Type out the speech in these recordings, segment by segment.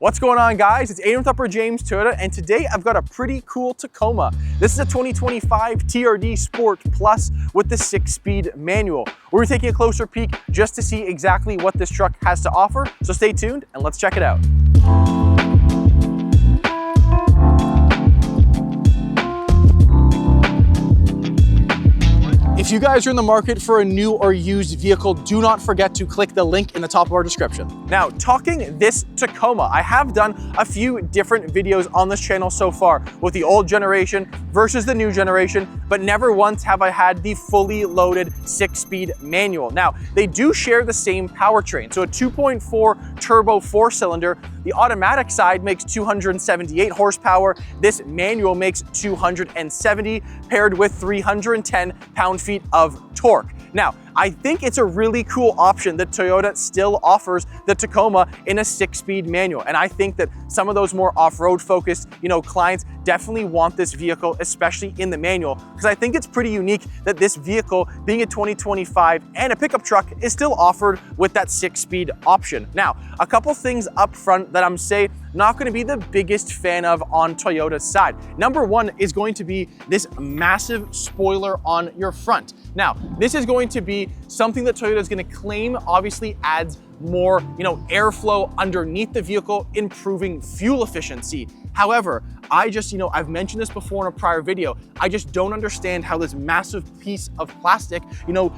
What's going on, guys? It's Aiden with Upper James Toyota, and today I've got a pretty cool Tacoma. This is a 2025 TRD Sport Plus with the 6-speed manual. We're taking a closer peek just to see exactly what this truck has to offer, so stay tuned and let's check it out. If you guys are in the market for a new or used vehicle, do not forget to click the link in the top of our description. Now, talking this Tacoma, I have done a few different videos on this channel so far with the old generation versus the new generation, but never once have I had the fully loaded 6-speed manual. Now, they do share the same powertrain. So a 2.4 turbo 4-cylinder, the automatic side makes 278 horsepower. This manual makes 270, paired with 310 pound-feet of torque. Now, I think it's a really cool option that Toyota still offers the Tacoma in a 6-speed manual. And I think that some of those more off-road focused, clients definitely want this vehicle, especially in the manual, because I think it's pretty unique that this vehicle, being a 2025 and a pickup truck, is still offered with that 6-speed option. Now, a couple things up front that I'm not going to be the biggest fan of on Toyota's side. Number one is going to be this massive spoiler on your front. Now, this is going to be something that Toyota is going to claim obviously adds more, airflow underneath the vehicle, improving fuel efficiency. However, I've mentioned this before in a prior video, I just don't understand how this massive piece of plastic,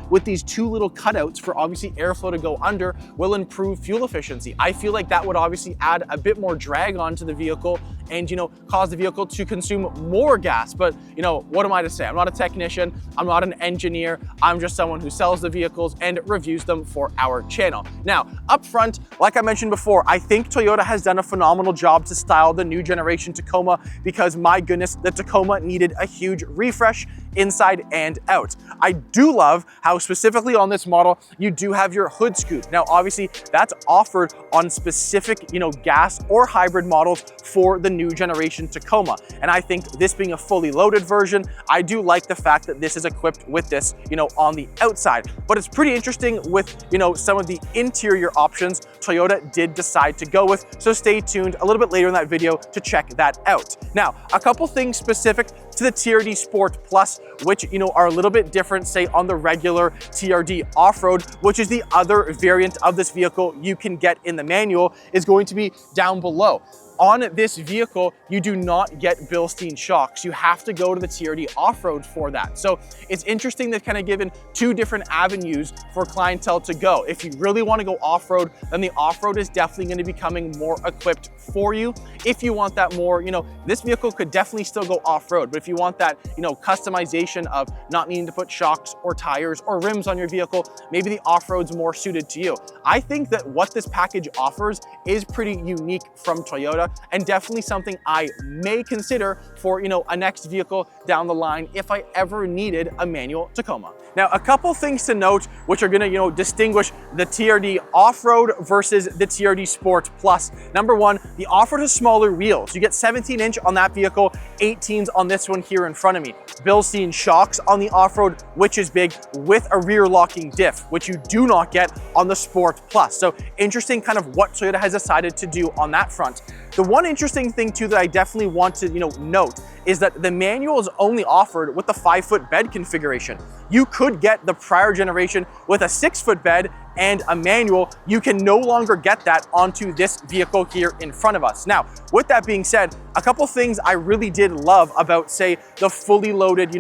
with these two little cutouts for obviously airflow to go under, will improve fuel efficiency. I feel like that would obviously add a bit more drag onto the vehicle and, cause the vehicle to consume more gas. But, what am I to say? I'm not a technician, I'm not an engineer, I'm just someone who sells the vehicles and reviews them for our channel. Now, up front, like I mentioned before, I think Toyota has done a phenomenal job to style the new generation Tacoma, because my goodness, the Tacoma needed a huge refresh inside and out. I do love how specifically on this model, you do have your hood scoop. Now, obviously that's offered on specific, gas or hybrid models for the new generation Tacoma. And I think this being a fully loaded version, I do like the fact that this is equipped with this, on the outside. But it's pretty interesting with, some of the interior options Toyota did decide to go with. So stay tuned a little bit later in that video to check that out. Now, a couple things specific to the TRD Sport Plus, which are a little bit different, say, on the regular TRD off-road, which is the other variant of this vehicle you can get in the manual, is going to be down below. On this vehicle, you do not get Bilstein shocks. You have to go to the TRD off-road for that. So it's interesting that kind of given two different avenues for clientele to go. If you really want to go off-road, then the off-road is definitely going to be becoming more equipped for you. If you want that more, this vehicle could definitely still go off-road, but if you want that, customization of not needing to put shocks or tires or rims on your vehicle, maybe the off-road's more suited to you. I think that what this package offers is pretty unique from Toyota, and definitely something I may consider for, a next vehicle down the line if I ever needed a manual Tacoma. Now, a couple things to note, which are gonna, distinguish the TRD off-road versus the TRD Sport Plus. Number one, the off-road has smaller wheels. You get 17-inch on that vehicle, 18s on this one here in front of me. Bilstein shocks on the off-road, which is big, with a rear locking diff, which you do not get on the Sport Plus. So interesting kind of what Toyota has decided to do on that front. The one interesting thing too that I definitely want to note is that the manual is only offered with the 5-foot bed configuration. You could get the prior generation with a 6-foot bed and a manual. You can no longer get that onto this vehicle here in front of us. Now, with that being said, a couple things I really did love about, say, the fully loaded,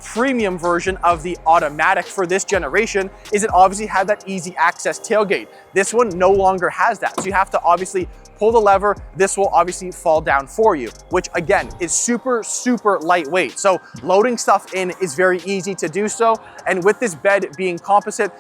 premium version of the automatic for this generation is it obviously had that easy access tailgate. This one no longer has that. So you have to obviously pull the lever, this will obviously fall down for you, which again is super, super lightweight. So loading stuff in is very easy to do so. And with this bed being composite,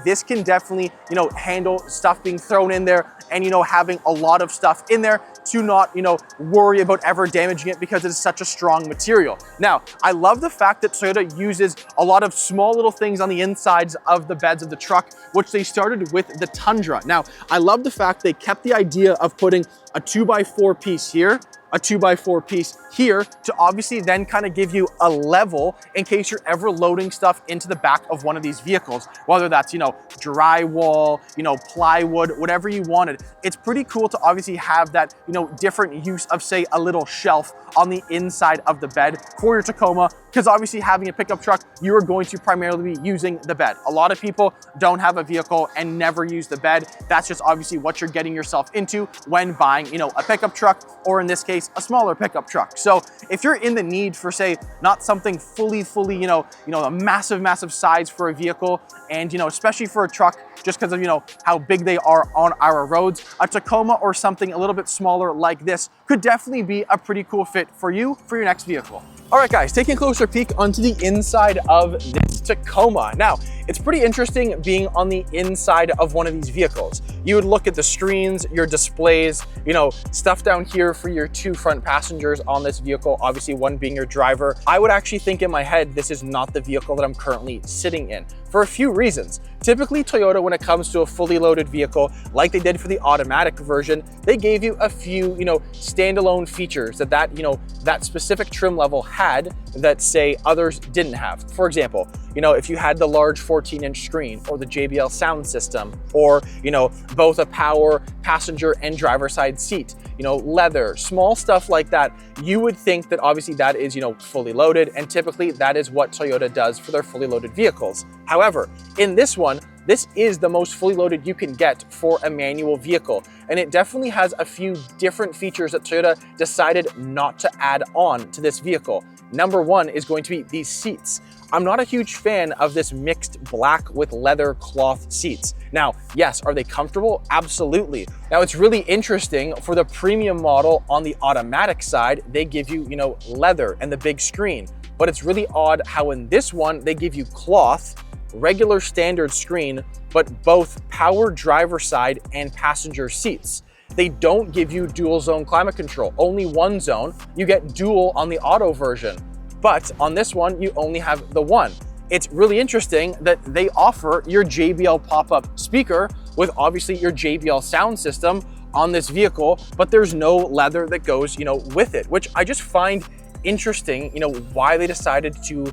this can definitely, handle stuff being thrown in there and, having a lot of stuff in there to not, worry about ever damaging it because it is such a strong material. Now, I love the fact that Toyota uses a lot of small little things on the insides of the beds of the truck, which they started with the Tundra. Now, I love the fact they kept the idea of putting a 2x4 piece here a 2x4 piece here to obviously then kind of give you a level in case you're ever loading stuff into the back of one of these vehicles, whether that's, drywall, plywood, whatever you wanted. It's pretty cool to obviously have that, different use of, say, a little shelf on the inside of the bed for your Tacoma, because obviously having a pickup truck, you are going to primarily be using the bed. A lot of people don't have a vehicle and never use the bed. That's just obviously what you're getting yourself into when buying, a pickup truck, or in this case, a smaller pickup truck. So if you're in the need for, say, not something fully, a massive size for a vehicle, and, especially for a truck, just because of, how big they are on our roads, a Tacoma or something a little bit smaller like this could definitely be a pretty cool fit for you for your next vehicle. All right, guys, taking a closer peek onto the inside of this Tacoma. Now, it's pretty interesting being on the inside of one of these vehicles. You would look at the screens, your displays, stuff down here for your 2 front passengers on this vehicle, obviously one being your driver. I would actually think in my head, this is not the vehicle that I'm currently sitting in for a few reasons. Typically, Toyota, when it comes to a fully loaded vehicle, like they did for the automatic version, they gave you a few, standalone features that specific trim level had that, say, others didn't have. For example, if you had the large 14-inch screen, or the JBL sound system, or, both a power passenger and driver side seat, leather, small stuff like that, you would think that obviously that is, fully loaded, and typically that is what Toyota does for their fully loaded vehicles. However, in this one, this is the most fully loaded you can get for a manual vehicle, and it definitely has a few different features that Toyota decided not to add on to this vehicle. Number one is going to be these seats. I'm not a huge fan of this mixed black with leather cloth seats. Now, yes, are they comfortable? Absolutely. Now, it's really interesting for the premium model on the automatic side, they give you, leather and the big screen. But it's really odd how in this one, they give you cloth, regular standard screen, but both power driver side and passenger seats. They don't give you dual zone climate control, only one zone. You get dual on the auto version, but on this one, you only have the one. It's really interesting that they offer your JBL pop-up speaker with obviously your JBL sound system on this vehicle, but there's no leather that goes, with it, which I just find interesting, why they decided to,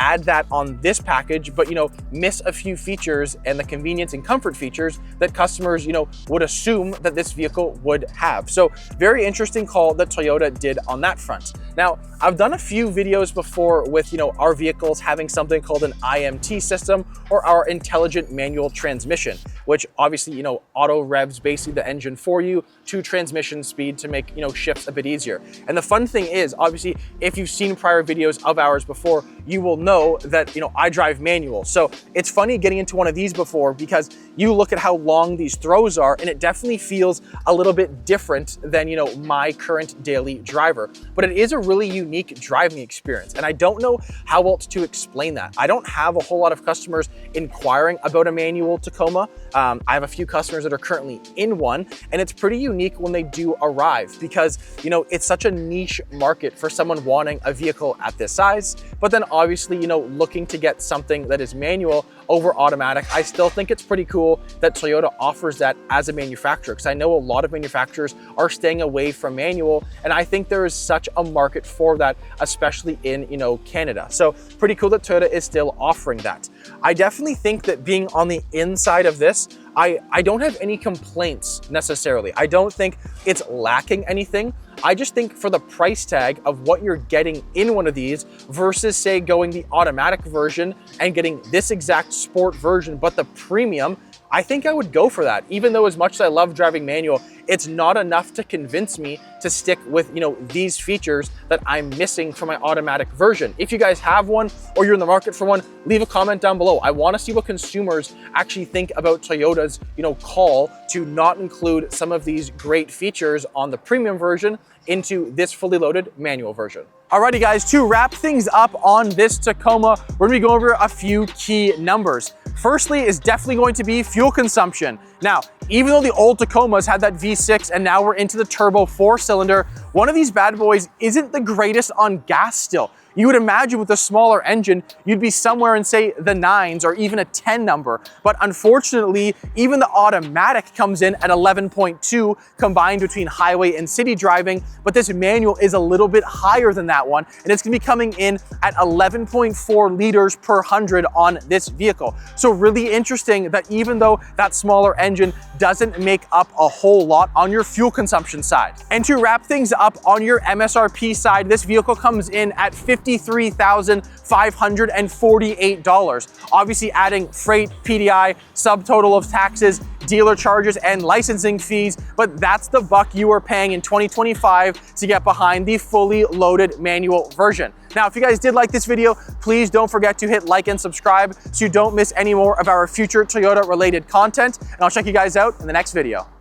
add that on this package, but miss a few features and the convenience and comfort features that customers would assume that this vehicle would have. So very interesting call that Toyota did on that front. Now, I've done a few videos before with our vehicles having something called an IMT system, or our intelligent manual transmission, which obviously auto revs basically the engine for you to transmission speed to make shifts a bit easier. And the fun thing is, obviously, if you've seen prior videos of ours before, you will know that I drive manual. So it's funny getting into one of these before, because you look at how long these throws are, and it definitely feels a little bit different than my current daily driver. But it is a really unique driving experience, and I don't know how else to explain that. I don't have a whole lot of customers inquiring about a manual Tacoma. I have a few customers that are currently in one, and it's pretty unique when they do arrive, because it's such a niche market for someone wanting a vehicle at this size, but then obviously looking to get something that is manual over automatic. I still think it's pretty cool that Toyota offers that as a manufacturer, because I know a lot of manufacturers are staying away from manual, and I think there is such a market for that, especially in Canada. So pretty cool that Toyota is still offering that. I definitely think that being on the inside of this, I don't have any complaints necessarily. I don't think it's lacking anything. I just think for the price tag of what you're getting in one of these versus, say, going the automatic version and getting this exact sport version, but the premium, I think I would go for that. Even though as much as I love driving manual, it's not enough to convince me to stick with, these features that I'm missing from my automatic version. If you guys have one or you're in the market for one, leave a comment down below. I want to see what consumers actually think about Toyota's, call to not include some of these great features on the premium version into this fully loaded manual version. Alrighty guys, to wrap things up on this Tacoma, we're gonna be going over a few key numbers. Firstly is definitely going to be fuel consumption. Now, even though the old Tacomas had that V6 and now we're into the turbo 4-cylinder, one of these bad boys isn't the greatest on gas still. You would imagine with a smaller engine, you'd be somewhere in, say, the 9s or even a 10 number. But unfortunately, even the automatic comes in at 11.2 combined between highway and city driving, but this manual is a little bit higher than that one, and it's gonna be coming in at 11.4 liters per 100 on this vehicle. So really interesting that even though that smaller engine doesn't make up a whole lot on your fuel consumption side. And to wrap things up on your MSRP side, this vehicle comes in at $53,548. Obviously adding freight, PDI, subtotal of taxes, dealer charges, and licensing fees, but that's the buck you are paying in 2025 to get behind the fully loaded manual version. Now, if you guys did like this video, please don't forget to hit like and subscribe so you don't miss any more of our future Toyota related content, and I'll check you guys out in the next video.